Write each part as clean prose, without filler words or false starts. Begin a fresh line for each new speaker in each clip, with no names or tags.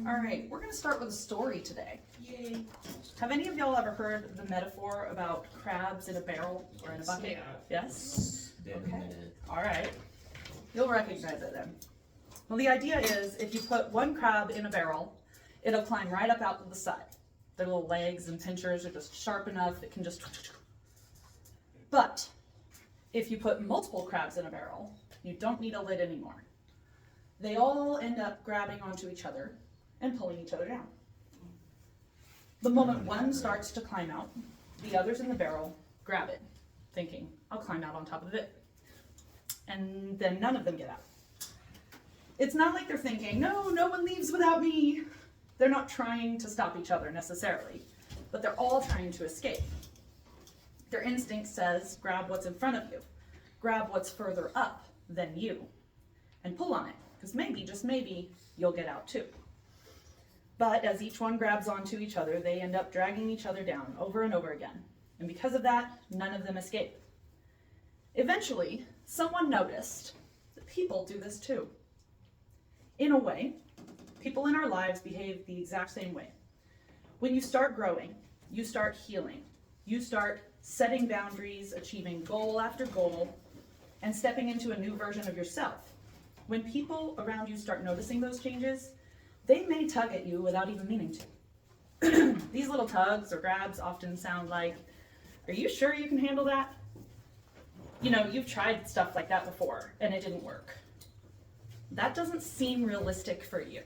All right, we're going to start with a story today.
Yay.
Have any of y'all ever heard the metaphor about crabs in a barrel or in a bucket? Yes? Okay. All right. You'll recognize it then. Well, the idea is if you put one crab in a barrel, it'll climb right up out to the side. Their little legs and pinchers are just sharp enough, it can just... But if you put multiple crabs in a barrel, you don't need a lid anymore. They all end up grabbing onto each other and pulling each other down. The moment one starts to climb out, the others in the barrel grab it, thinking, I'll climb out on top of it. And then none of them get out. It's not like they're thinking, no one leaves without me. They're not trying to stop each other necessarily, but they're all trying to escape. Their instinct says, grab what's in front of you. Grab what's further up than you and pull on it, because maybe, just maybe, you'll get out too. But as each one grabs onto each other, they end up dragging each other down over and over again. And because of that, none of them escape. Eventually, someone noticed that people do this too. In a way, people in our lives behave the exact same way. When you start growing, you start healing, you start setting boundaries, achieving goal after goal, and stepping into a new version of yourself. When people around you start noticing those changes, they may tug at you without even meaning to. These little tugs or grabs often sound like, are you sure you can handle that? You know, you've tried stuff like that before and it didn't work. That doesn't seem realistic for you.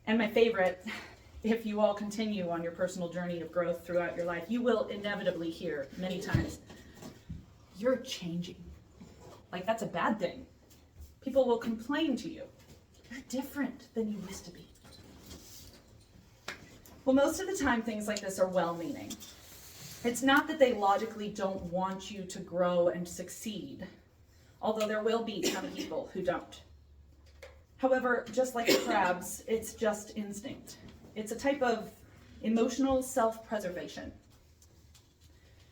And my favorite, if you all continue on your personal journey of growth throughout your life, you will inevitably hear many times, you're changing. Like that's a bad thing. People will complain to you. You're different than you used to be. Well, most of the time things like this are well-meaning. It's not that they logically don't want you to grow and succeed, although there will be some people who don't. However, just like the crabs, it's just instinct. It's a type of emotional self-preservation.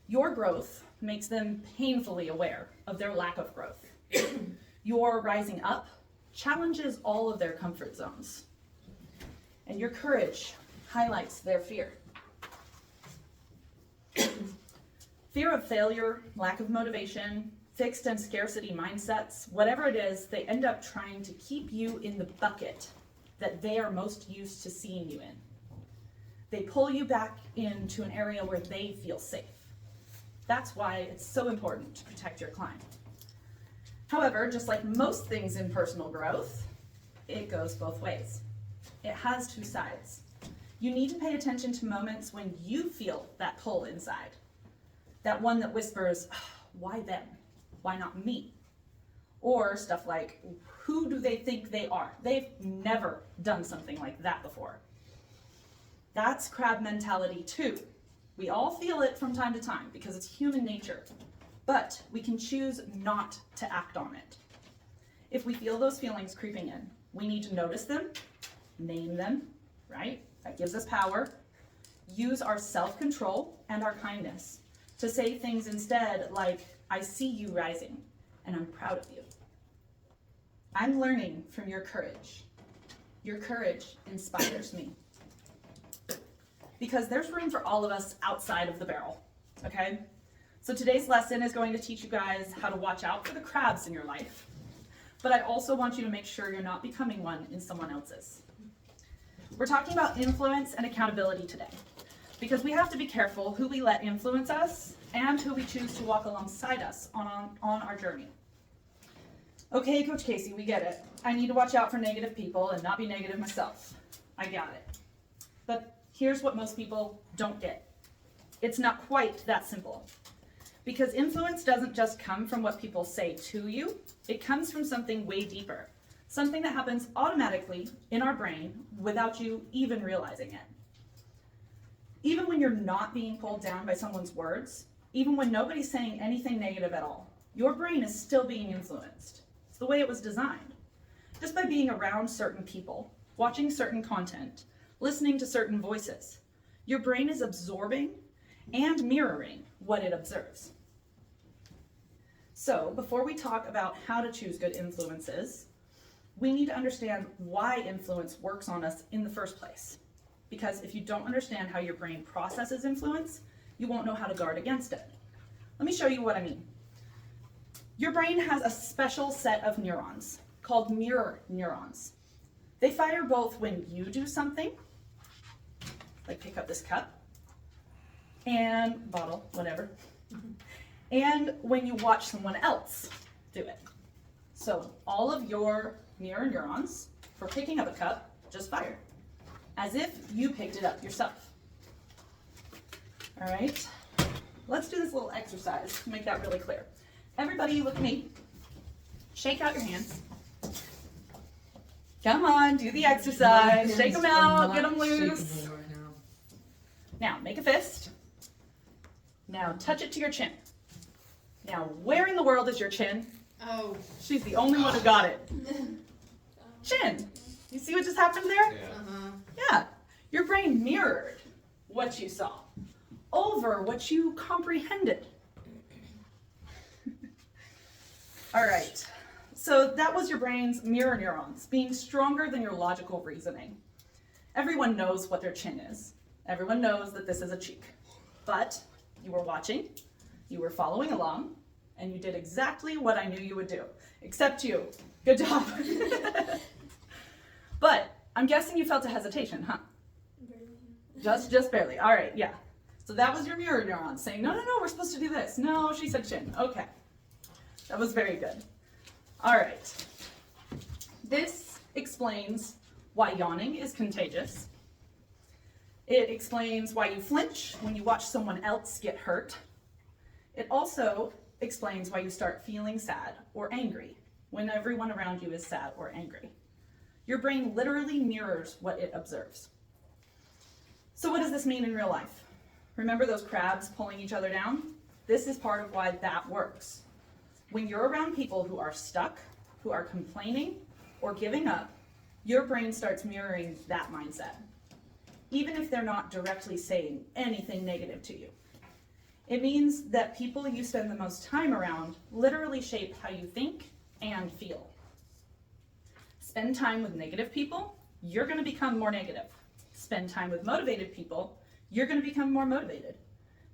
Your growth makes them painfully aware of their lack of growth. Your rising up challenges all of their comfort zones. And your courage highlights their fear. Fear of failure, lack of motivation, fixed and scarcity mindsets, whatever it is, they end up trying to keep you in the bucket that they are most used to seeing you in. They pull you back into an area where they feel safe. That's why it's so important to protect your climb. However, just like most things in personal growth, it goes both ways. It has two sides. You need to pay attention to moments when you feel that pull inside. That one that whispers, why them? Why not me? Or stuff like, who do they think they are? They've never done something like that before. That's crab mentality too. We all feel it from time to time because it's human nature, but we can choose not to act on it. If we feel those feelings creeping in, we need to notice them, name them, right? That gives us power. Use our self-control and our kindness to say things instead like, I see you rising and I'm proud of you. I'm learning from your courage. Your courage inspires me. Because there's room for all of us outside of the barrel, okay? So today's lesson is going to teach you guys how to watch out for the crabs in your life. But I also want you to make sure you're not becoming one in someone else's. We're talking about influence and accountability today, because we have to be careful who we let influence us and who we choose to walk alongside us on our journey. Okay, Coach Casey, we get it. I need to watch out for negative people and not be negative myself. I got it. But here's what most people don't get. It's not quite that simple. Because influence doesn't just come from what people say to you, it comes from something way deeper. Something that happens automatically in our brain without you even realizing it. Even when you're not being pulled down by someone's words, even when nobody's saying anything negative at all, your brain is still being influenced. It's the way it was designed. Just by being around certain people, watching certain content, listening to certain voices, your brain is absorbing and mirroring what it observes. So before we talk about how to choose good influences, we need to understand why influence works on us in the first place. Because if you don't understand how your brain processes influence, you won't know how to guard against it. Let me show you what I mean. Your brain has a special set of neurons called mirror neurons. They fire both when you do something, like pick up this cup, and bottle, whatever, and when you watch someone else do it. So all of your mirror neurons for picking up a cup just fire, as if you picked it up yourself. All right, let's do this little exercise to make that really clear. Everybody look at me. Shake out your hands. Come on, do the exercise. Shake them out, get them loose. Now, make a fist. Now, touch it to your chin. Now, where in the world is your chin?
Oh.
She's the only one who got it. Chin. You see what just happened there?
Yeah.
Yeah. Your brain mirrored what you saw over what you comprehended. All right. So that was your brain's mirror neurons being stronger than your logical reasoning. Everyone knows what their chin is. Everyone knows that this is a cheek. But you were watching, you were following along, and you did exactly what I knew you would do. Except you. Good job. But I'm guessing you felt a hesitation, huh? Just barely. All right, yeah. So that was your mirror neuron saying, no, we're supposed to do this. No, she said chin. Okay. That was very good. All right. This explains why yawning is contagious. It explains why you flinch when you watch someone else get hurt. It also explains why you start feeling sad or angry when everyone around you is sad or angry. Your brain literally mirrors what it observes. So what does this mean in real life? Remember those crabs pulling each other down? This is part of why that works. When you're around people who are stuck, who are complaining, or giving up, your brain starts mirroring that mindset, even if they're not directly saying anything negative to you. It means that people you spend the most time around literally shape how you think and feel. Spend time with negative people, you're going to become more negative. Spend time with motivated people, you're going to become more motivated.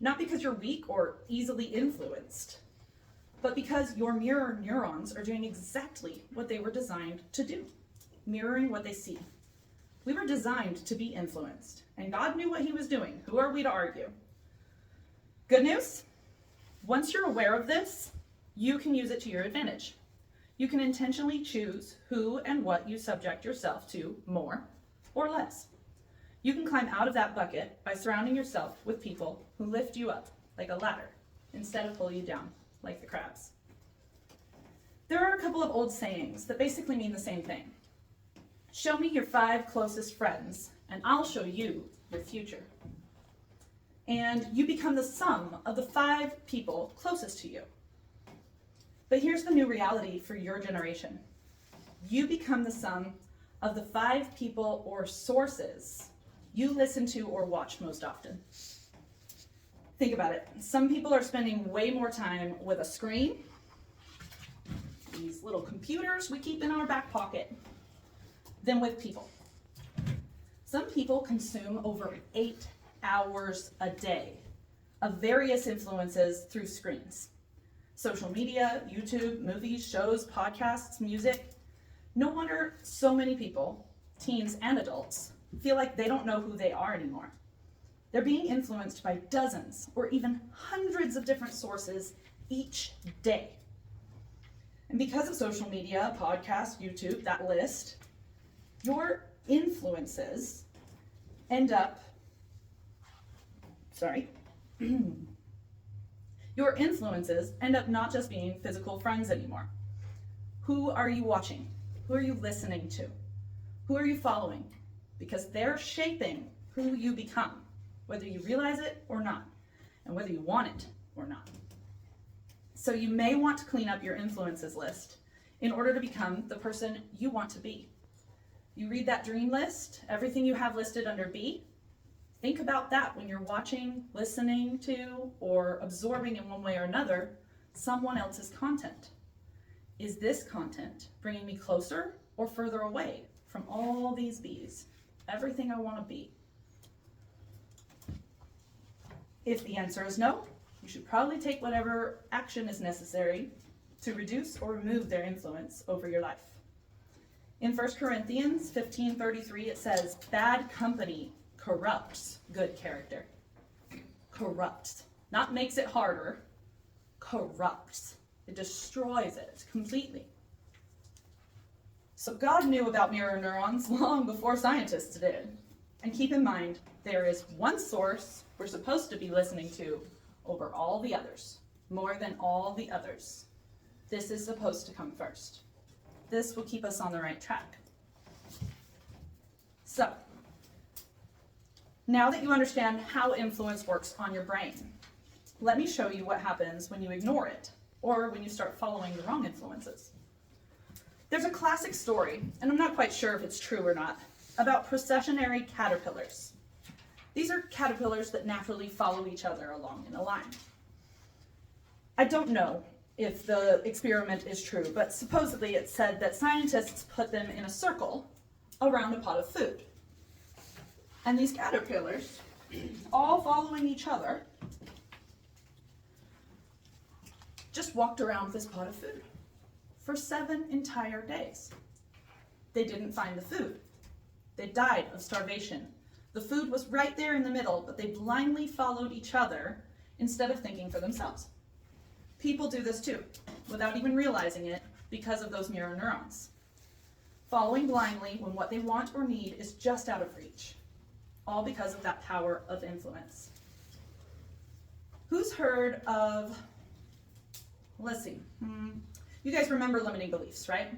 Not because you're weak or easily influenced, but because your mirror neurons are doing exactly what they were designed to do, mirroring what they see. We were designed to be influenced, and God knew what he was doing. Who are we to argue? Good news? Once you're aware of this, you can use it to your advantage. You can intentionally choose who and what you subject yourself to more or less. You can climb out of that bucket by surrounding yourself with people who lift you up like a ladder instead of pull you down like the crabs. There are a couple of old sayings that basically mean the same thing. Show me your 5 closest friends, and I'll show you your future. And you become the sum of the 5 people closest to you. But here's the new reality for your generation. You become the sum of the 5 people or sources you listen to or watch most often. Think about it. Some people are spending way more time with a screen, these little computers we keep in our back pocket, than with people. Some people consume over 8 hours a day of various influences through screens. Social media, YouTube, movies, shows, podcasts, music. No wonder so many people, teens and adults, feel like they don't know who they are anymore. They're being influenced by dozens or even hundreds of different sources each day. And because of social media, podcasts, YouTube, that list, your influences end up, your influences end up not just being physical friends anymore. Who are you watching? Who are you listening to? Who are you following? Because they're shaping who you become, whether you realize it or not, and whether you want it or not. So you may want to clean up your influences list in order to become the person you want to be. You read that dream list, everything you have listed under B, think about that when you're watching, listening to, or absorbing in one way or another someone else's content. Is this content bringing me closer or further away from all these B's? Everything I want to be. If the answer is no, you should probably take whatever action is necessary to reduce or remove their influence over your life. In 1 Corinthians 15:33, it says, bad company corrupts good character. Corrupts. Not makes it harder, corrupts. It destroys it completely. So God knew about mirror neurons long before scientists did. And keep in mind, there is one source we're supposed to be listening to over all the others, more than all the others. This is supposed to come first. This will keep us on the right track. So, now that you understand how influence works on your brain, let me show you what happens when you ignore it, or when you start following the wrong influences. There's a classic story, and I'm not quite sure if it's true or not, about processionary caterpillars. These are caterpillars that naturally follow each other along in a line. I don't know if the experiment is true, but supposedly it said that scientists put them in a circle around a pot of food. And these caterpillars, all following each other, just walked around this pot of food for 7 entire days. They didn't find the food. They died of starvation. The food was right there in the middle, but they blindly followed each other instead of thinking for themselves. People do this too, without even realizing it, because of those mirror neurons. Following blindly when what they want or need is just out of reach. All because of that power of influence. Who's heard of, let's see, you guys remember limiting beliefs, right?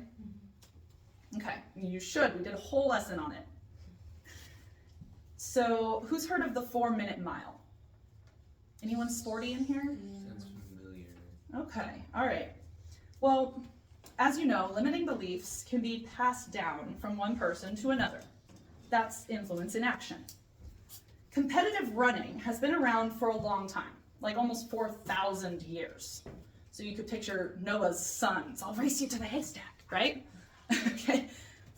Okay, you should. We did a whole lesson on it. So, who's heard of the 4-minute mile? Anyone sporty in here?
Sounds familiar.
Okay, all right. Well, as you know, limiting beliefs can be passed down from one person to another. That's influence in action. Competitive running has been around for a long time, like almost 4,000 years. So you could picture Noah's sons, I'll race you to the haystack, right? Okay,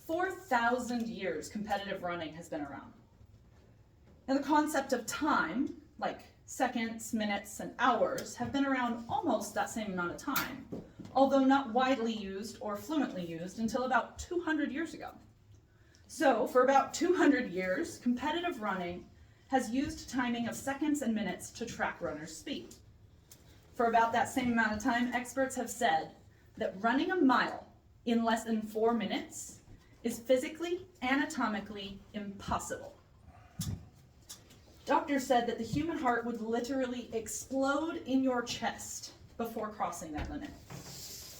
4,000 years competitive running has been around. And the concept of time, like seconds, minutes, and hours, have been around almost that same amount of time, although not widely used or fluently used until about 200 years ago. So, for about 200 years, competitive running has used timing of seconds and minutes to track runners' speed. For about that same amount of time, experts have said that running a mile in less than 4 minutes is physically, anatomically impossible. Doctors said that the human heart would literally explode in your chest before crossing that limit.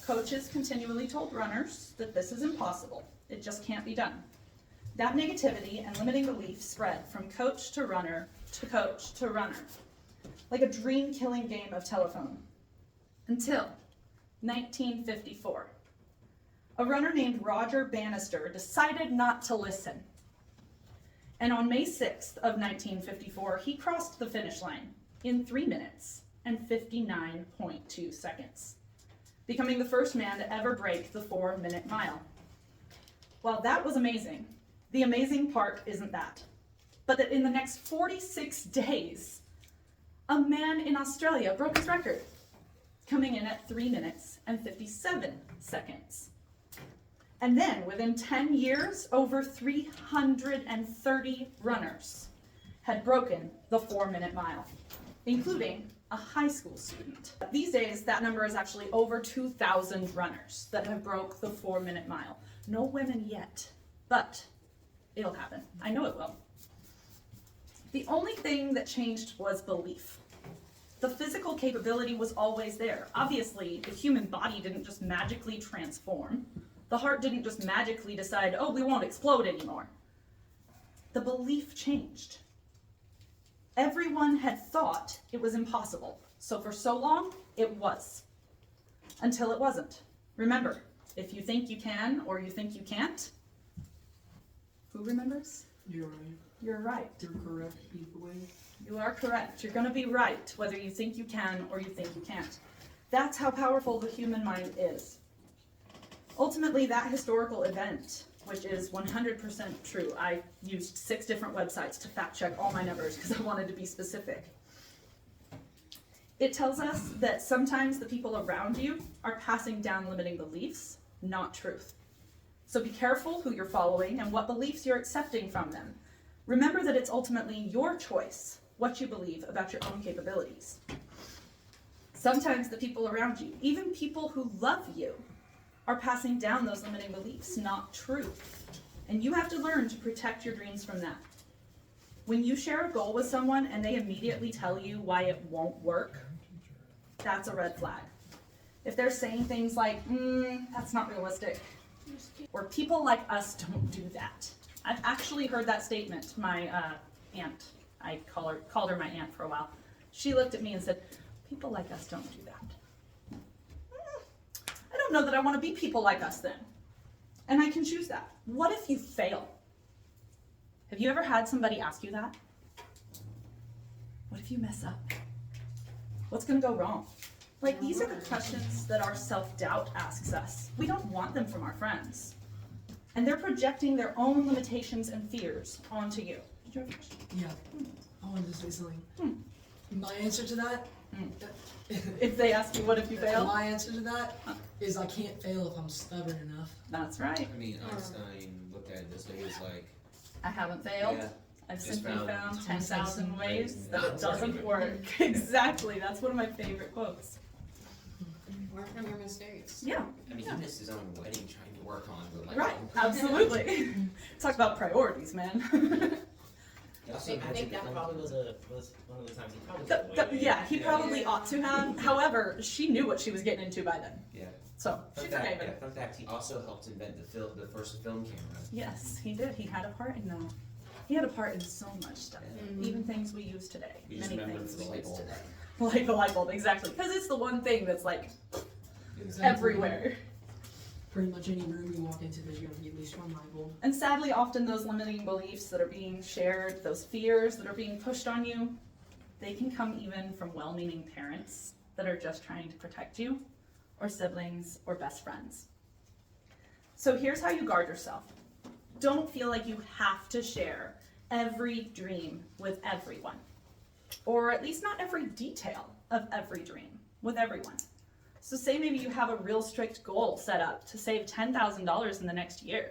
Coaches continually told runners that this is impossible. It just can't be done. That negativity and limiting belief spread from coach to runner to coach to runner, like a dream-killing game of telephone. Until 1954. A runner named Roger Bannister decided not to listen. And on May 6th of 1954, he crossed the finish line in 3 minutes and 59.2 seconds, becoming the first man to ever break the 4-minute mile. While that was amazing, the amazing part isn't that, but that in the next 46 days, a man in Australia broke his record, coming in at 3 minutes and 57 seconds. And then, within 10 years, over 330 runners had broken the 4-minute mile, including a high school student. These days, that number is actually over 2,000 runners that have broke the 4-minute mile. No women yet, but it'll happen. I know it will. The only thing that changed was belief. The physical capability was always there. Obviously, the human body didn't just magically transform. The heart didn't just magically decide, oh, we won't explode anymore. The belief changed. Everyone had thought it was impossible. So for so long, it was. Until it wasn't. Remember, if you think you can or you think you can't, who remembers?
You're right.
You're right.
You're correct, either way.
You are correct. You're going to be right, whether you think you can or you think you can't. That's how powerful the human mind is. Ultimately, that historical event, which is 100% true, I used 6 different websites to fact check all my numbers because I wanted to be specific. It tells us that sometimes the people around you are passing down limiting beliefs, not truth. So be careful who you're following and what beliefs you're accepting from them. Remember that it's ultimately your choice what you believe about your own capabilities. Sometimes the people around you, even people who love you, are passing down those limiting beliefs, not truth. And you have to learn to protect your dreams from that. When you share a goal with someone and they immediately tell you why it won't work, that's a red flag. If they're saying things like, that's not realistic, or people like us don't do that. I've actually heard that statement. My aunt, I called her my aunt for a while. She looked at me and said, people like us don't do that. I don't know that I want to be people like us then. And I can choose that. What if you fail? Have you ever had somebody ask you that? What if you mess up? What's going to go wrong? Like, these are the questions that our self-doubt asks us. We don't want them from our friends. And they're projecting their own limitations and fears onto you. Did you have a question?
Yeah. I wanted to say something. My answer to that?
If they ask you, what if you fail?
My answer to that is I can't fail if I'm stubborn enough.
That's right.
I mean, Einstein looked at it this way, it's like,
I haven't failed.
yeah,
I've
just
simply found 10,000 ways that it
Not
doesn't
working.
work. Exactly. That's one of my favorite quotes.
Learn from your mistakes.
Yeah.
I mean, he missed his own wedding trying to work on, but like,
Right. Absolutely. Talk about priorities, man.
I
I think that probably was one of the times he probably
Yeah, he probably ought to have. However, she knew what she was getting into by then.
Yeah.
So she forgave him.
Fun fact, he also helped invent the first film camera.
Yes, he did. He had a part in that. He had a part in so much stuff, even things we use today.
We just
Many
remember
things
the
we
light
use
bulb.
today. Like the light bulb, exactly. Because it's the one thing that's like everywhere.
Pretty much any room you walk into, there's going to be at least one light bulb.
And sadly, often those limiting beliefs that are being shared, those fears that are being pushed on you, they can come even from well-meaning parents that are just trying to protect you, or siblings, or best friends. So here's how you guard yourself. Don't feel like you have to share every dream with everyone, or at least not every detail of every dream with everyone. So say maybe you have a real strict goal set up to save $10,000 in the next year.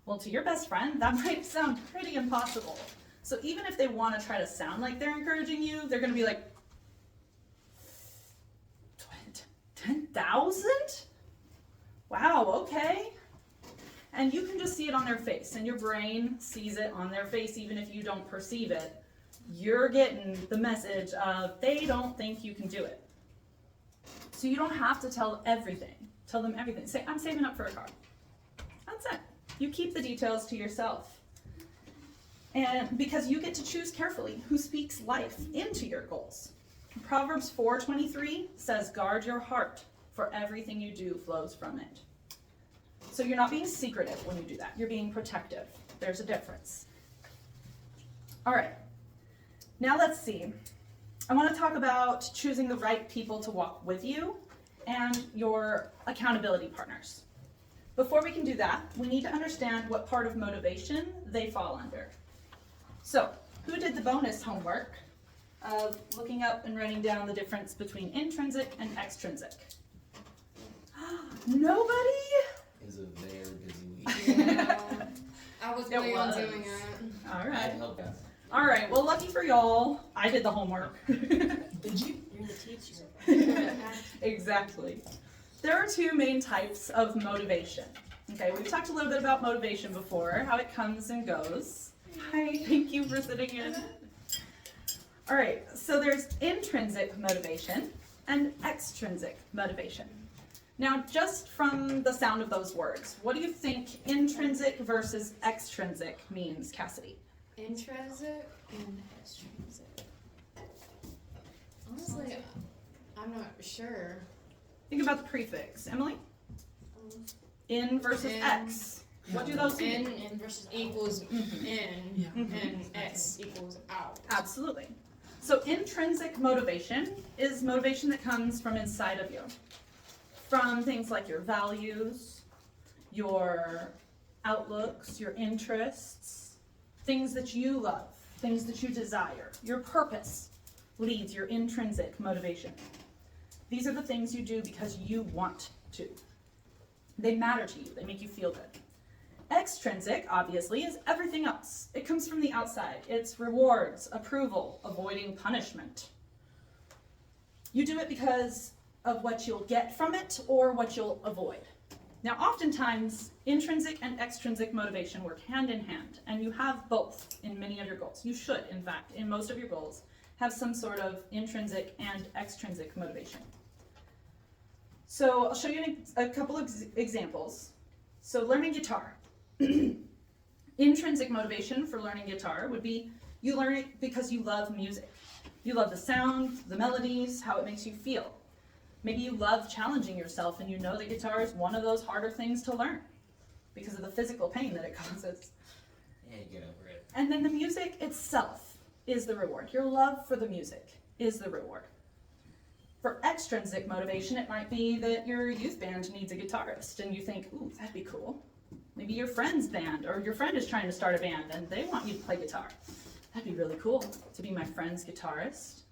Well, to your best friend, that might sound pretty impossible. So even if they want to try to sound like they're encouraging you, they're going to be like, 10,000? Wow, okay. And you can just see it on their face, and your brain sees it on their face even if you don't perceive it. You're getting the message of they don't think you can do it. So you don't have to tell everything. Tell them everything. Say, I'm saving up for a car. That's it. You keep the details to yourself. And because you get to choose carefully who speaks life into your goals. Proverbs 4:23 says, guard your heart, for everything you do flows from it. So you're not being secretive when you do that. You're being protective. There's a difference. All right. Now let's see. I want to talk about choosing the right people to walk with you and your accountability partners. Before we can do that, we need to understand what part of motivation they fall under. So, who did the bonus homework of looking up and writing down the difference between intrinsic and extrinsic? Nobody?
It was a very busy week.
Yeah. I was planning on doing it.
All
I
right.
helped out.
All right. Well, lucky for y'all, I did the homework.
Did you?
You're the teacher.
Exactly. There are 2 main types of motivation. Okay, we've talked a little bit about motivation before, how it comes and goes. Hi, thank you for sitting in. All right, so there's intrinsic motivation and extrinsic motivation. Now, just from the sound of those words, what do you think intrinsic versus extrinsic means, Cassidy?
Intrinsic and extrinsic. Honestly, I'm not sure.
Think about the prefix. Emily? In versus
In.
X. What do those mean?
In versus equals in,
Yeah.
and X equals out.
Absolutely. So intrinsic motivation is motivation that comes from inside of you. From things like your values, your outlooks, your interests, things that you love, things that you desire. Your purpose leads your intrinsic motivation. These are the things you do because you want to. They matter to you. They make you feel good. Extrinsic, obviously, is everything else. It comes from the outside. It's rewards, approval, avoiding punishment. You do it because of what you'll get from it or what you'll avoid. Now, oftentimes, intrinsic and extrinsic motivation work hand in hand, and you have both in many of your goals. You should, in fact, in most of your goals, have some sort of intrinsic and extrinsic motivation. So I'll show you a couple of examples. So learning guitar. Intrinsic motivation for learning guitar would be you learn it because you love music. You love the sound, the melodies, how it makes you feel. Maybe you love challenging yourself and you know that guitar is one of those harder things to learn because of the physical pain that it causes.
Yeah, get over it.
And then the music itself is the reward. Your love for the music is the reward. For extrinsic motivation, it might be that your youth band needs a guitarist and you think, ooh, that'd be cool. Maybe your friend's band or your friend is trying to start a band and they want you to play guitar. That'd be really cool to be my friend's guitarist.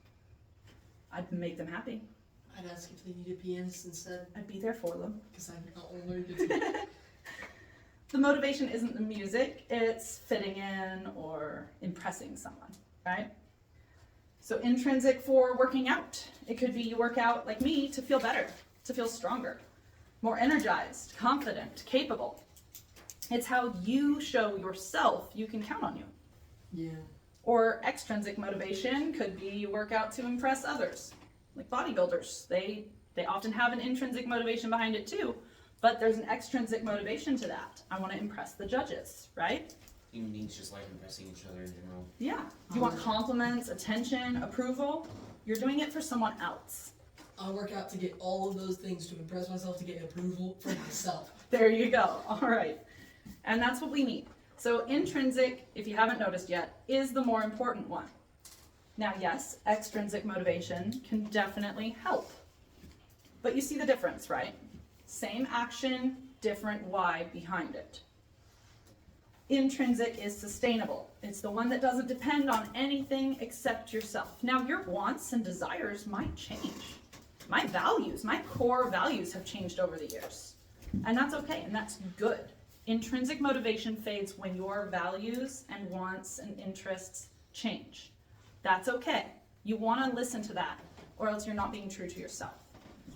I'd make them happy.
I'd ask if they needed pianists instead,
I'd be there for them.
because I not only learned guitar.
The motivation isn't the music, it's fitting in or impressing someone, right? So intrinsic for working out. It could be you work out like me to feel better, to feel stronger, more energized, confident, capable. It's how you show yourself you can count on you.
Yeah.
Or extrinsic motivation could be you work out to impress others. Like bodybuilders, they often have an intrinsic motivation behind it too, but there's an extrinsic motivation to that. I want to impress the judges, right?
Human beings just like impressing each other in general.
Yeah. You want compliments, attention, approval. You're doing it for someone else.
I work out to get all of those things, to impress myself, to get approval from myself.
There you go. All right. And that's what we need. So intrinsic, if you haven't noticed yet, is the more important one. Now, yes, extrinsic motivation can definitely help. But you see the difference, right? Same action, different why behind it. Intrinsic is sustainable. It's the one that doesn't depend on anything except yourself. Now, your wants and desires might change. My values, my core values have changed over the years. And that's okay, and that's good. Intrinsic motivation fades when your values and wants and interests change. That's okay. You want to listen to that, or else you're not being true to yourself.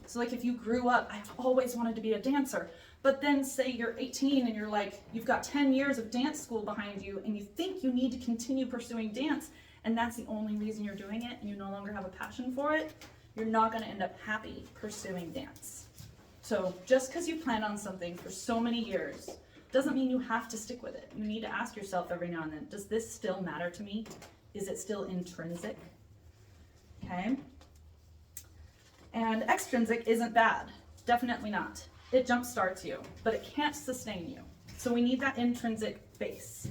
So like if you grew up, I've always wanted to be a dancer, but then say you're 18 and you're like, you've got 10 years of dance school behind you and you think you need to continue pursuing dance and that's the only reason you're doing it and you no longer have a passion for it, you're not going to end up happy pursuing dance. So just because you plan on something for so many years doesn't mean you have to stick with it. You need to ask yourself every now and then, does this still matter to me? Is it still intrinsic? Okay. And extrinsic isn't bad. Definitely not. It jumpstarts you, but it can't sustain you. So we need that intrinsic base.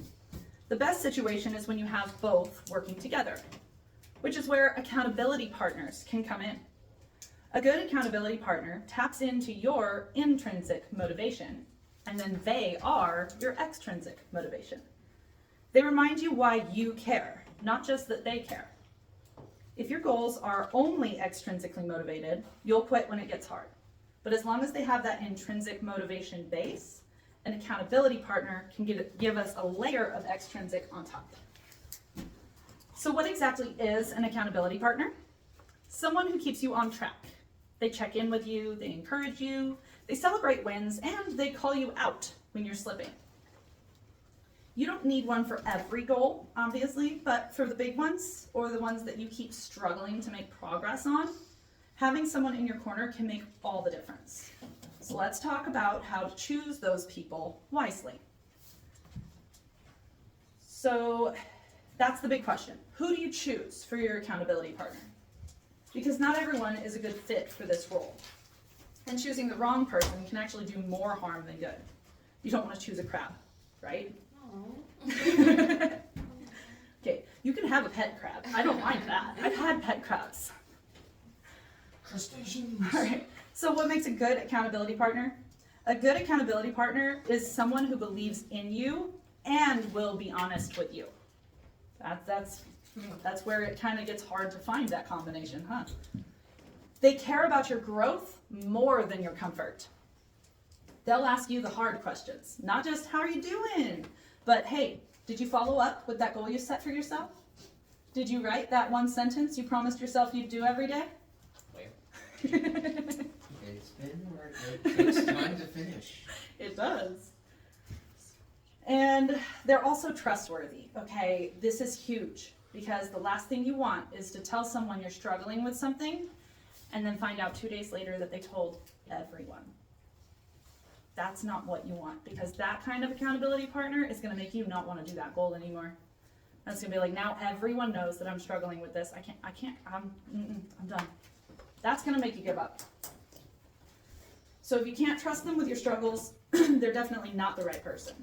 The best situation is when you have both working together, which is where accountability partners can come in. A good accountability partner taps into your intrinsic motivation, and then they are your extrinsic motivation. They remind you why you care, not just that they care. If your goals are only extrinsically motivated, you'll quit when it gets hard. But as long as they have that intrinsic motivation base, an accountability partner can give us a layer of extrinsic on top. So what exactly is an accountability partner? Someone who keeps you on track. They check in with you, they encourage you, they celebrate wins, and they call you out when you're slipping. You don't need one for every goal, obviously, but for the big ones, or the ones that you keep struggling to make progress on, having someone in your corner can make all the difference. So let's talk about how to choose those people wisely. So that's the big question. Who do you choose for your accountability partner? Because not everyone is a good fit for this role. And choosing the wrong person can actually do more harm than good. You don't want to choose a crab, right? Okay, you can have a pet crab. I don't mind that. I've had pet crabs.
Crustaceans.
All right. So what makes a good accountability partner? A good accountability partner is someone who believes in you and will be honest with you. That's where it kind of gets hard to find that combination, huh? They care about your growth more than your comfort. They'll ask you the hard questions, not just how are you doing, but hey, did you follow up with that goal you set for yourself? Did you write that one sentence you promised yourself you'd do every day?
It's been work. It takes time to finish.
It does. And they're also trustworthy, okay? This is huge because the last thing you want is to tell someone you're struggling with something and then find out 2 days later that they told everyone. That's not what you want, because that kind of accountability partner is going to make you not want to do that goal anymore. That's going to be like, now everyone knows that I'm struggling with this. I'm done. That's going to make you give up. So if you can't trust them with your struggles, they're definitely not the right person.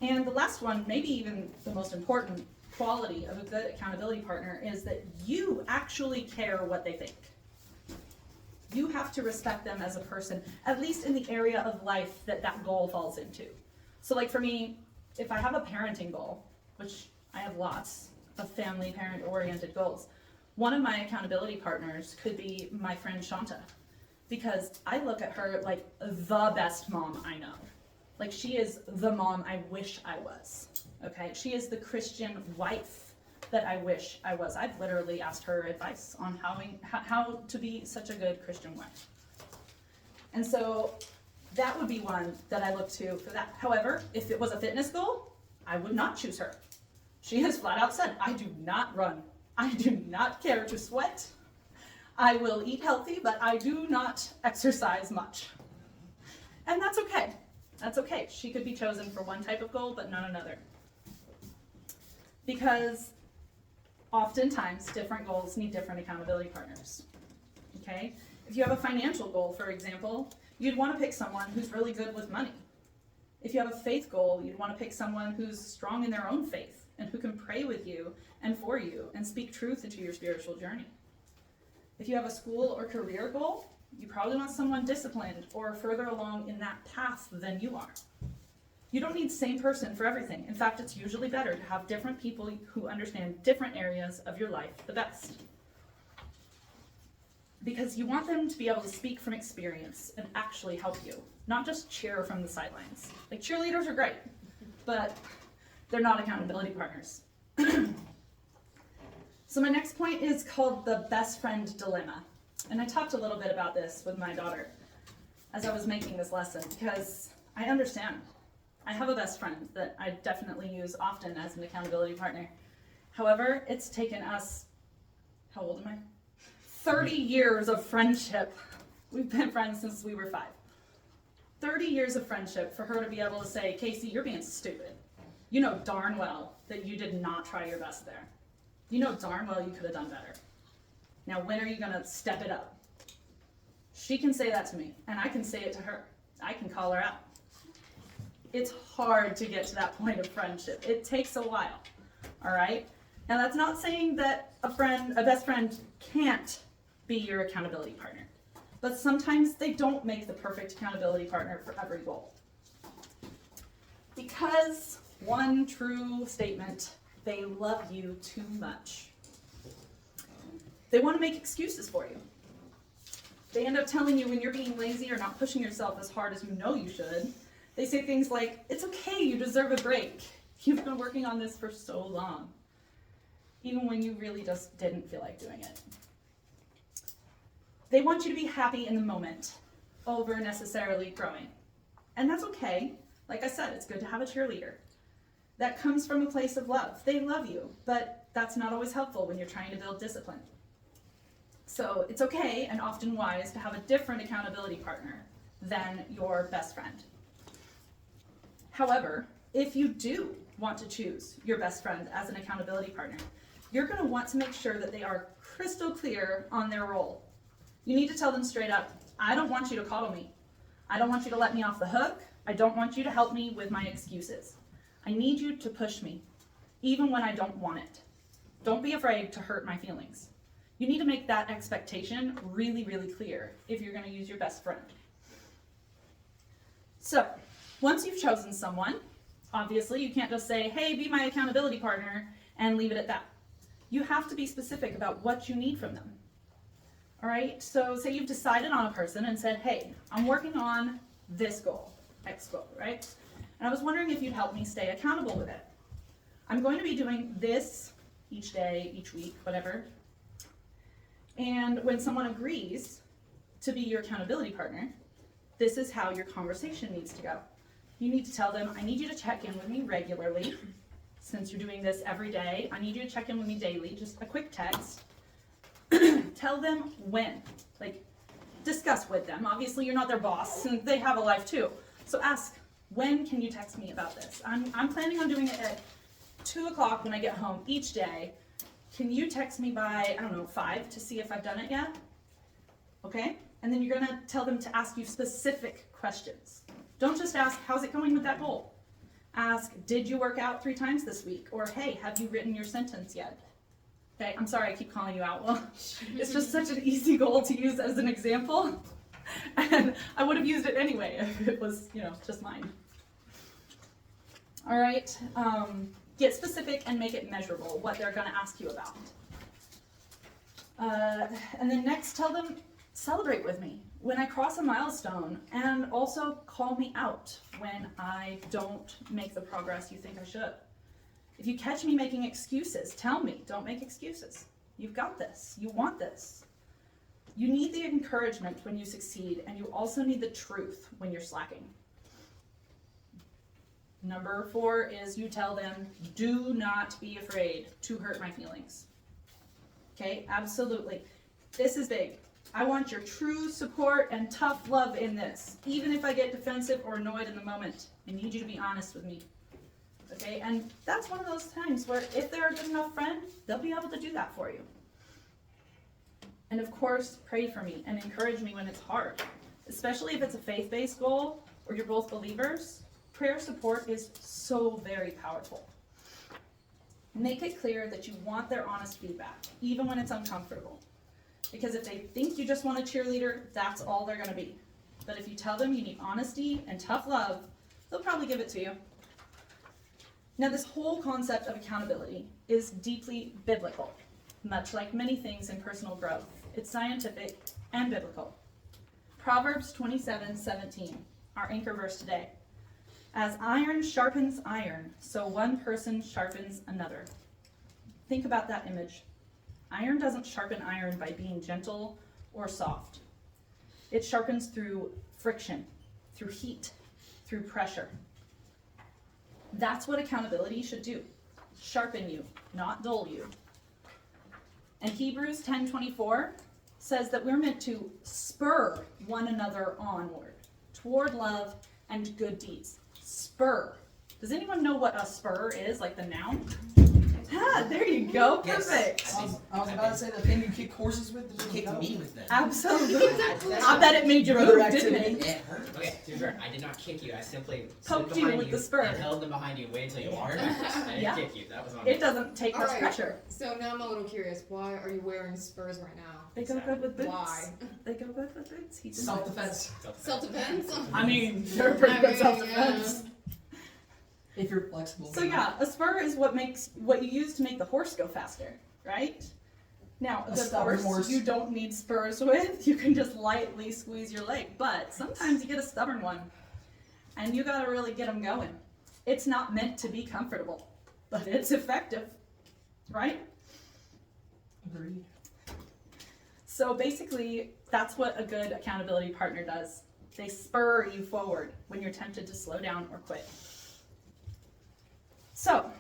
And the last one, maybe even the most important quality of a good accountability partner, is that you actually care what they think. You have to respect them as a person, at least in the area of life that that goal falls into. So like for me, if I have a parenting goal, which I have lots of family parent-oriented goals, one of my accountability partners could be my friend Shanta, because I look at her like the best mom I know. Like she is the mom I wish I was, okay? She is the Christian wife that I wish I was. I've literally asked her advice on how to be such a good Christian wife. And so that would be one that I look to for that. However, if it was a fitness goal, I would not choose her. She has flat out said, I do not run. I do not care to sweat. I will eat healthy, but I do not exercise much. And that's okay. That's okay. She could be chosen for one type of goal, but not another. Because oftentimes different goals need different accountability partners. Okay? If you have a financial goal, for example, you'd want to pick someone who's really good with money. If you have a faith goal, you'd want to pick someone who's strong in their own faith and who can pray with you and for you and speak truth into your spiritual journey. If you have a school or career goal, you probably want someone disciplined or further along in that path than you are. You don't need the same person for everything. In fact, it's usually better to have different people who understand different areas of your life the best. Because you want them to be able to speak from experience and actually help you, not just cheer from the sidelines. Like cheerleaders are great, but they're not accountability partners. So my next point is called the best friend dilemma. And I talked a little bit about this with my daughter as I was making this lesson, because I understand. I have a best friend that I definitely use often as an accountability partner. However, it's taken us, how old am I? 30 years of friendship. We've been friends since we were 5. 30 years of friendship for her to be able to say, Casey, you're being stupid. You know darn well that you did not try your best there. You know darn well you could have done better. Now, when are you going to step it up? She can say that to me, and I can say it to her. I can call her out. It's hard to get to that point of friendship. It takes a while, all right? Now, that's not saying that a best friend can't be your accountability partner, but sometimes they don't make the perfect accountability partner for every goal. Because one true statement, they love you too much. They want to make excuses for you. They end up telling you when you're being lazy or not pushing yourself as hard as you know you should. They say things like, it's okay, you deserve a break. You've been working on this for so long. Even when you really just didn't feel like doing it. They want you to be happy in the moment over necessarily growing. And that's okay. Like I said, it's good to have a cheerleader. That comes from a place of love. They love you, but that's not always helpful when you're trying to build discipline. So it's okay and often wise to have a different accountability partner than your best friend. However, if you do want to choose your best friend as an accountability partner, you're going to want to make sure that they are crystal clear on their role. You need to tell them straight up, I don't want you to coddle me. I don't want you to let me off the hook. I don't want you to help me with my excuses. I need you to push me, even when I don't want it. Don't be afraid to hurt my feelings. You need to make that expectation really, really clear if you're going to use your best friend. So, once you've chosen someone, obviously you can't just say, hey, be my accountability partner, and leave it at that. You have to be specific about what you need from them. All right, so say you've decided on a person and said, hey, I'm working on this goal, X goal, right? And I was wondering if you'd help me stay accountable with it. I'm going to be doing this each day, each week, whatever. And when someone agrees to be your accountability partner, this is how your conversation needs to go. You need to tell them, I need you to check in with me regularly. Since you're doing this every day, I need you to check in with me daily, just a quick text. Tell them when, like discuss with them. Obviously you're not their boss and they have a life too. So ask, when can you text me about this? I'm planning on doing it at 2 o'clock when I get home each day. Can you text me by, 5 to see if I've done it yet? Okay? And then you're gonna tell them to ask you specific questions. Don't just ask, how's it going with that goal? Ask, did you work out 3 times this week? Or, hey, have you written your sentence yet? Okay, I'm sorry I keep calling you out. Well, it's just such an easy goal to use as an example. And I would have used it anyway if it was, just mine. All right, get specific and make it measurable, what they're gonna ask you about. And then next, tell them, celebrate with me when I cross a milestone, and also call me out when I don't make the progress you think I should. If you catch me making excuses, tell me, don't make excuses. You've got this, you want this. You need the encouragement when you succeed, and you also need the truth when you're slacking. Number 4 is you tell them, do not be afraid to hurt my feelings. Okay, absolutely. This is big. I want your true support and tough love in this. Even if I get defensive or annoyed in the moment, I need you to be honest with me. Okay, and that's one of those times where if they're a good enough friend, they'll be able to do that for you. And of course, pray for me and encourage me when it's hard, especially if it's a faith-based goal or you're both believers. Prayer support is so very powerful. Make it clear that you want their honest feedback, even when it's uncomfortable. Because if they think you just want a cheerleader, that's all they're going to be. But if you tell them you need honesty and tough love, they'll probably give it to you. Now, this whole concept of accountability is deeply biblical, much like many things in personal growth. It's scientific and biblical. Proverbs 27:17, our anchor verse today. As iron sharpens iron, so one person sharpens another. Think about that image. Iron doesn't sharpen iron by being gentle or soft. It sharpens through friction, through heat, through pressure. That's what accountability should do. Sharpen you, not dull you. And Hebrews 10:24 says that we're meant to spur one another onward toward love and good deeds. Spur. Does anyone know what a spur is, like the noun? Ah, there you go. Perfect.
Yes.
I was about to say the thing you kick horses with.
You kicked me with that.
Absolutely. I bet it made you
Brother
move, didn't
activity.
it?
It hurt.
Okay, to be fair, I did not kick you. I simply
Poked
stood
you
behind
with the spur.
and held them behind you and waited until you walked backwards. I didn't
Yeah.
kick you. That was on me.
It doesn't take much
Alright.
pressure.
So now I'm a little curious. Why are you wearing spurs right now?
They go good with boots.
Why?
They go good with boots. He did
Self-defense.
Self-defense?
I mean, they're pretty good self-defense.
If you're flexible.
So yeah, a spur is what you use to make the horse go faster, right? Now,
A
the
stubborn
horse
horse.
you don't need spurs with. You can just lightly squeeze your leg. But sometimes you get a stubborn one, and you gotta really get them going. It's not meant to be comfortable, but it's effective, right?
Agreed.
So basically, that's what a good accountability partner does. They spur you forward when you're tempted to slow down or quit. So,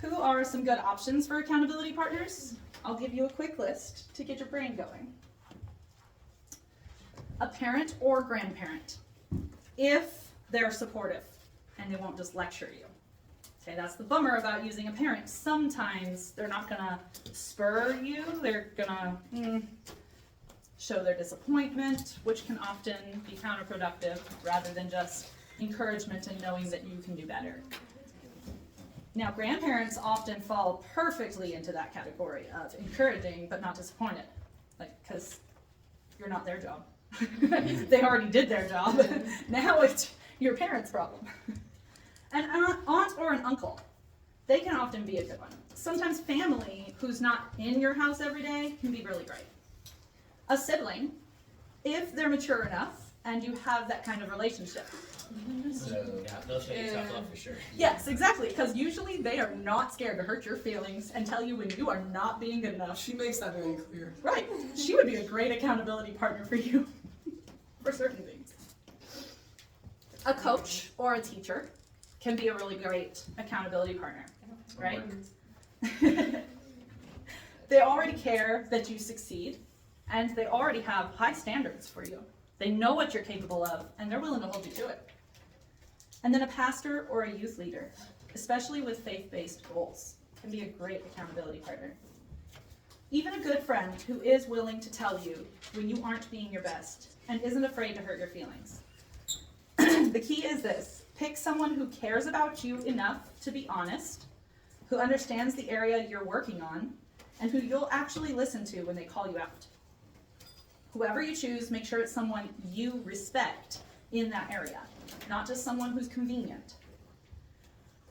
who are some good options for accountability partners? I'll give you a quick list to get your brain going. A parent or grandparent, if they're supportive and they won't just lecture you. Okay, that's the bummer about using a parent. Sometimes they're not gonna spur you, they're gonna show their disappointment, which can often be counterproductive rather than just encouragement and knowing that you can do better. Now, grandparents often fall perfectly into that category of encouraging but not disappointed, because you're not their job. They already did their job. Now it's your parents' problem. An aunt or an uncle, they can often be a good one. Sometimes family who's not in your house every day can be really great. A sibling, if they're mature enough and you have that kind of relationship.
So,
Yeah, they'll show you tough love for sure.
Yes, exactly, because usually they are not scared to hurt your feelings and tell you when you are not being good enough.
She makes that very clear.
Right, she would be a great accountability partner for you for certain things. A coach or a teacher can be a really great accountability partner, right? They already care that you succeed, and they already have high standards for you. They know what you're capable of, and they're willing to hold you to it. And then a pastor or a youth leader, especially with faith-based goals, can be a great accountability partner. Even a good friend who is willing to tell you when you aren't being your best and isn't afraid to hurt your feelings. The key is this: pick someone who cares about you enough to be honest, who understands the area you're working on, and who you'll actually listen to when they call you out. Whoever you choose, make sure it's someone you respect in that area, not just someone who's convenient.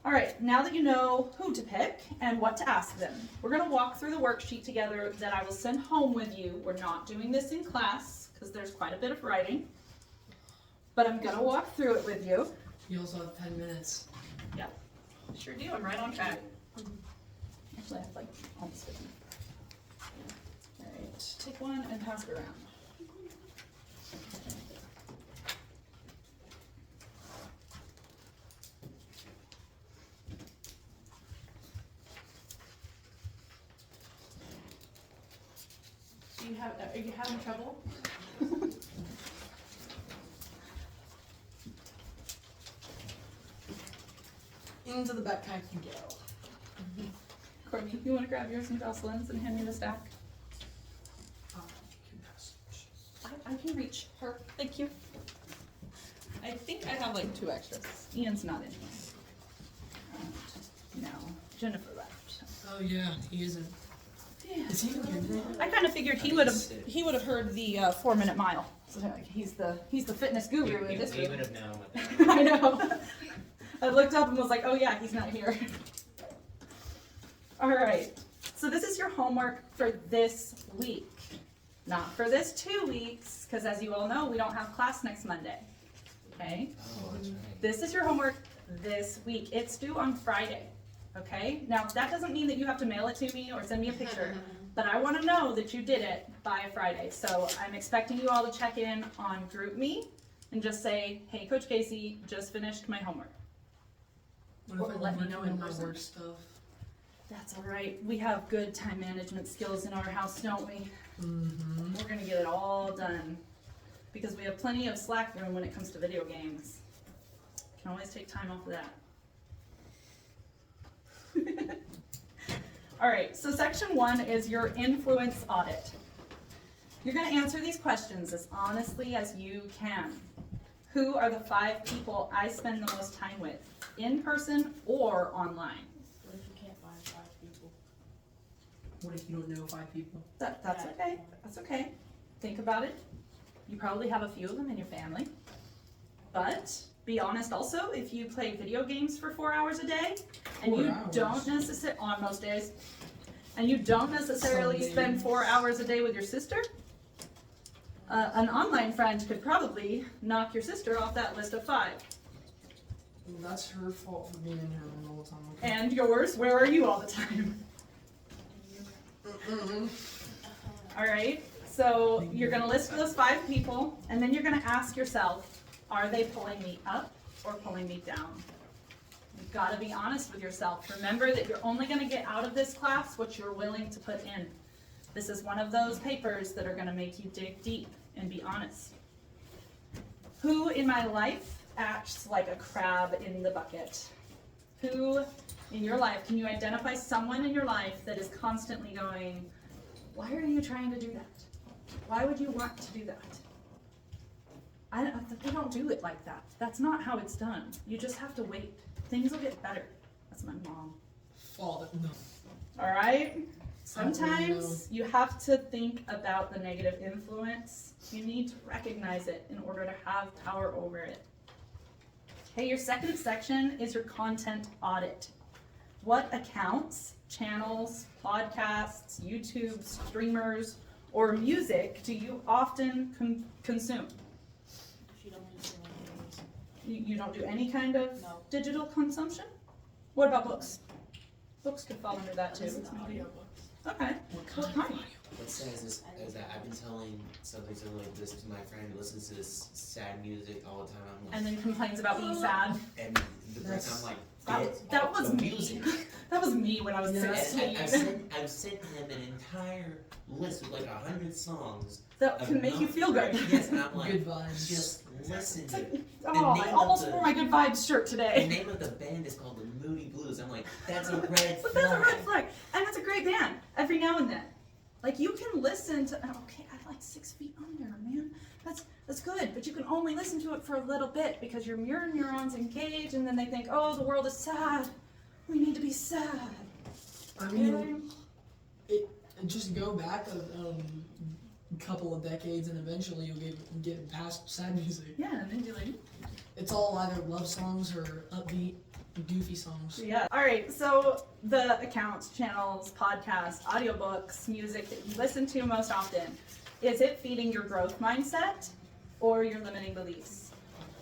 All right, now that you know who to pick and what to ask them, we're going to walk through the worksheet together that I will send home with you. We're not doing this in class because there's quite a bit of writing, but I'm going to walk through it with you.
You also have 10 minutes.
Yeah, sure do. I'm right on track. Actually, I have like almost 50. All right, take one and pass it around. Are you having trouble?
Into the backpack you go.
Courtney, you want to grab yours and Jocelyn's and hand me the stack? I can reach her. Thank you. I think I have like 2 extras. Ian's not in here. No, Jennifer left.
Oh yeah, he isn't.
Yeah.
Is he even here today?
I kind of figured he would have heard the 4-minute mile. So like, he's the fitness guru in this
We
group.
would have known what that
I know. I looked up and was like, oh yeah, he's not here. All right. So this is your homework for this week, not for this 2 weeks, because as you all know, we don't have class next Monday. Okay.
oh, that's right.
This is your homework this week. It's due on Friday. Okay. Now that doesn't mean that you have to mail it to me or send me a picture, but I want to know that you did it by Friday. So I'm expecting you all to check in on GroupMe and just say, hey, Coach Casey, just finished my homework.
What if I
Let me
leave
know
my
in person.
work stuff?
That's all right. We have good time management skills in our house, don't we?
Mm-hmm.
We're gonna get it all done because we have plenty of slack room when it comes to video games. Can always take time off of that. All right, so section 1 is your influence audit. You're gonna answer these questions as honestly as you can. Who are the 5 people I spend the most time with, in person or online?
What if you can't find 5 people?
What if you don't know 5 people?
That's okay. That's okay. Think about it. You probably have a few of them in your family. But be honest also, if you play video games for 4 hours a day and
4
you
hours?
don't necessarily, on most days, and you don't necessarily
Some
spend
days.
4 hours a day with your sister, an online friend could probably knock your sister off that list of 5.
Well, that's her fault for being in her room all the time. Okay?
And yours, where are you all the time? All right, so you're gonna list those 5 people, and then you're gonna ask yourself, are they pulling me up or pulling me down? You've gotta be honest with yourself. Remember that you're only gonna get out of this class what you're willing to put in. This is one of those papers that are gonna make you dig deep and be honest. Who in my life acts like a crab in the bucket? Who in your life, can you identify someone in your life that is constantly going, why are you trying to do that? Why would you want to do that? We don't do it like that. That's not how it's done. You just have to wait. Things will get better. That's my mom.
Father, no.
All right?
I don't
Sometimes you have to think about the negative influence. You need to recognize it in order to have power over it. Okay, your second section is your content audit. What accounts, channels, podcasts, YouTube, streamers, or music do you often consume?
She don't use any of those.
You don't do any kind of
No.
digital consumption? What about books? Books could fall under that too.
Listen to audiobooks.
Okay. What kind?
What says is that I've been telling something similar like this to my friend who listens to this sad music all the time. I'm like,
And then complains about being sad.
and the person I'm like,
That was
the
me.
music.
That was me when I was
Yeah.
16.
I've sent him an entire list with like 100 songs.
That can make you feel good.
Yes, and I'm like,
Good vibes.
just listen
It's
to
like,
it.
oh, I
name
almost
of the-
wore my Good Vibes shirt
The
today.
name of the band is called the Moody Blues. I'm like, that's a red
But that's a red
flag.
flag. And that's a great band every now and then. Like you can listen to, okay, I like 6 Feet Under, man. That's good, but you can only listen to it for a little bit because your mirror neurons engage and then they think, oh, the world is sad. We need to be sad.
I
Okay?
mean, just go back a couple of decades and eventually you'll get past sad music.
Yeah, and then you're like,
It's all either love songs or upbeat, goofy songs.
yeah. All right, so the accounts, channels, podcasts, audiobooks, music that you listen to most often, is it feeding your growth mindset or your limiting beliefs?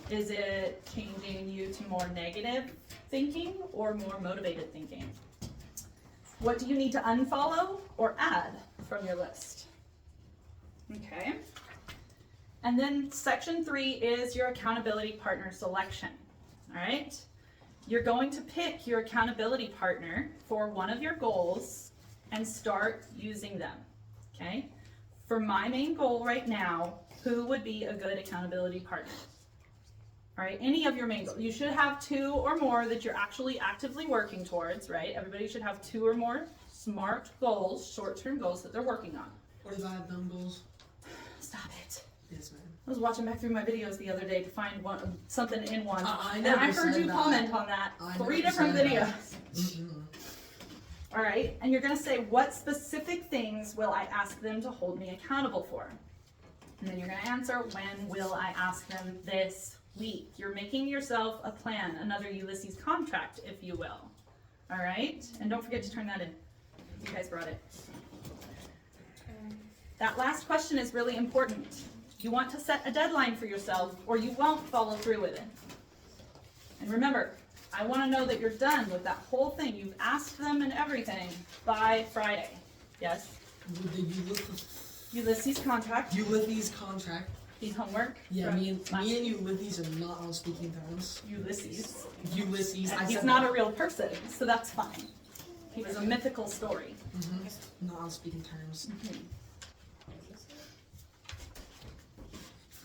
Is it changing you to more negative thinking or more motivated thinking? What do you need to unfollow or add from your list? Okay. And then section 3 is your accountability partner selection. All right. You're going to pick your accountability partner for one of your goals and start using them. Okay. For my main goal right now, who would be a good accountability partner? All right, any of your main goals. You should have 2 or more that you're actually actively working towards, right? Everybody should have 2 or more SMART goals, short-term goals that they're working on.
What if I have dumb goals?
Stop it.
Yes, man.
I was watching back through my videos the other day to find something in one.
I
And
never
I heard
said
you
that.
comment on that.
I
3
never
different
said
videos.
that. Mm-mm.
All right, and you're gonna say, what specific things will I ask them to hold me accountable for? And then you're gonna answer, when will I ask them this week? You're making yourself a plan, another Ulysses contract, if you will. All right, and don't forget to turn that in. You guys brought it. That last question is really important. You want to set a deadline for yourself or you won't follow through with it. And remember, I want to know that you're done with that whole thing. You've asked them and everything by Friday. Yes? Ulysses contract.
Ulysses contract.
His homework.
Yeah,
from
me and
last-
Ulysses are not on speaking terms.
Ulysses.
Ulysses.
And
I
he's
said
not
that.
a real person, so that's fine. He was a mythical story.
Not on speaking terms.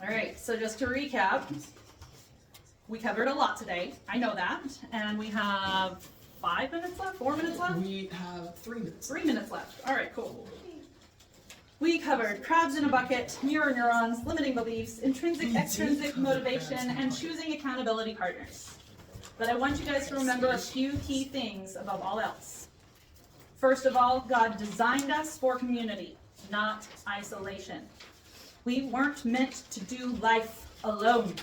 All right, so just to recap, we covered a lot today. I know that. And we have 5 minutes left, 4 minutes left?
We have 3 minutes.
3 minutes left. All right, cool. We covered crabs in a bucket, mirror neurons, limiting beliefs, intrinsic, extrinsic motivation, and choosing accountability partners. But I want you guys to remember a few key things above all else. First of all, God designed us for community, not isolation. We weren't meant to do life alone.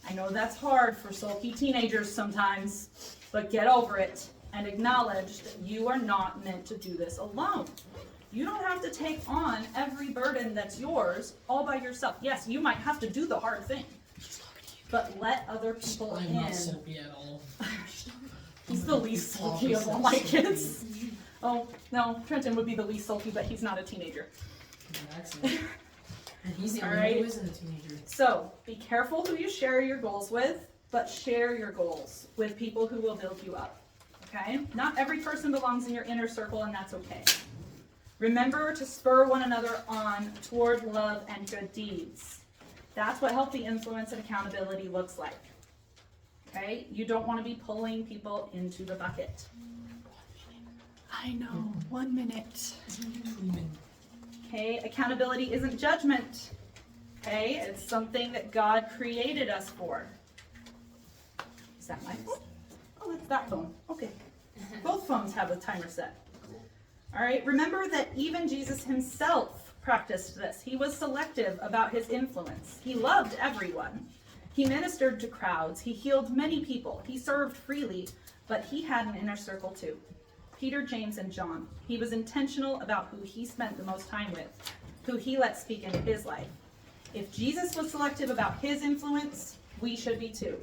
I know that's hard for sulky teenagers sometimes, but get over it and acknowledge that you are not meant to do this alone. You don't have to take on every burden that's yours all by yourself. Yes, you might have to do the hard thing, but let other people
I'm
in.
not sulky at all.
He's the least sulky of all my kids. Oh, no, Trenton would be the least sulky, but he's not a teenager.
Excellent. And he's the
All
only
right.
one who isn't a teenager.
So, be careful who you share your goals with, but share your goals with people who will build you up. Okay? Not every person belongs in your inner circle, and that's okay. Remember to spur one another on toward love and good deeds. That's what healthy influence and accountability looks like. Okay? You don't want to be pulling people into the bucket. I know, 1 minute. Okay, accountability isn't judgment. Okay, it's something that God created us for. Is that my phone? Oh, it's that phone. Okay. Both phones have a timer set. All right, remember that even Jesus himself practiced this. He was selective about his influence. He loved everyone. He ministered to crowds. He healed many people. He served freely, but he had an inner circle too. Peter, James, and John. He was intentional about who he spent the most time with, who he let speak into his life. If Jesus was selective about his influence, we should be too.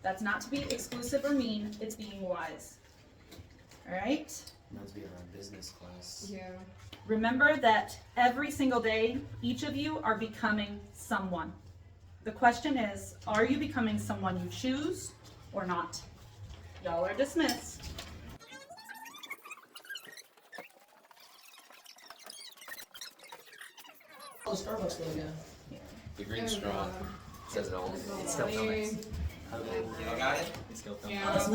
That's not to be exclusive or mean, it's being wise. All right?
Reminds me of our business class.
Yeah.
Remember that every single day, each of you are becoming someone. The question is, are you becoming someone you choose or not? Y'all are dismissed.
Oh, Starbucks logo.
The green straw says it all.
It's still filming.
You all got it?
It's still filming.
Yeah.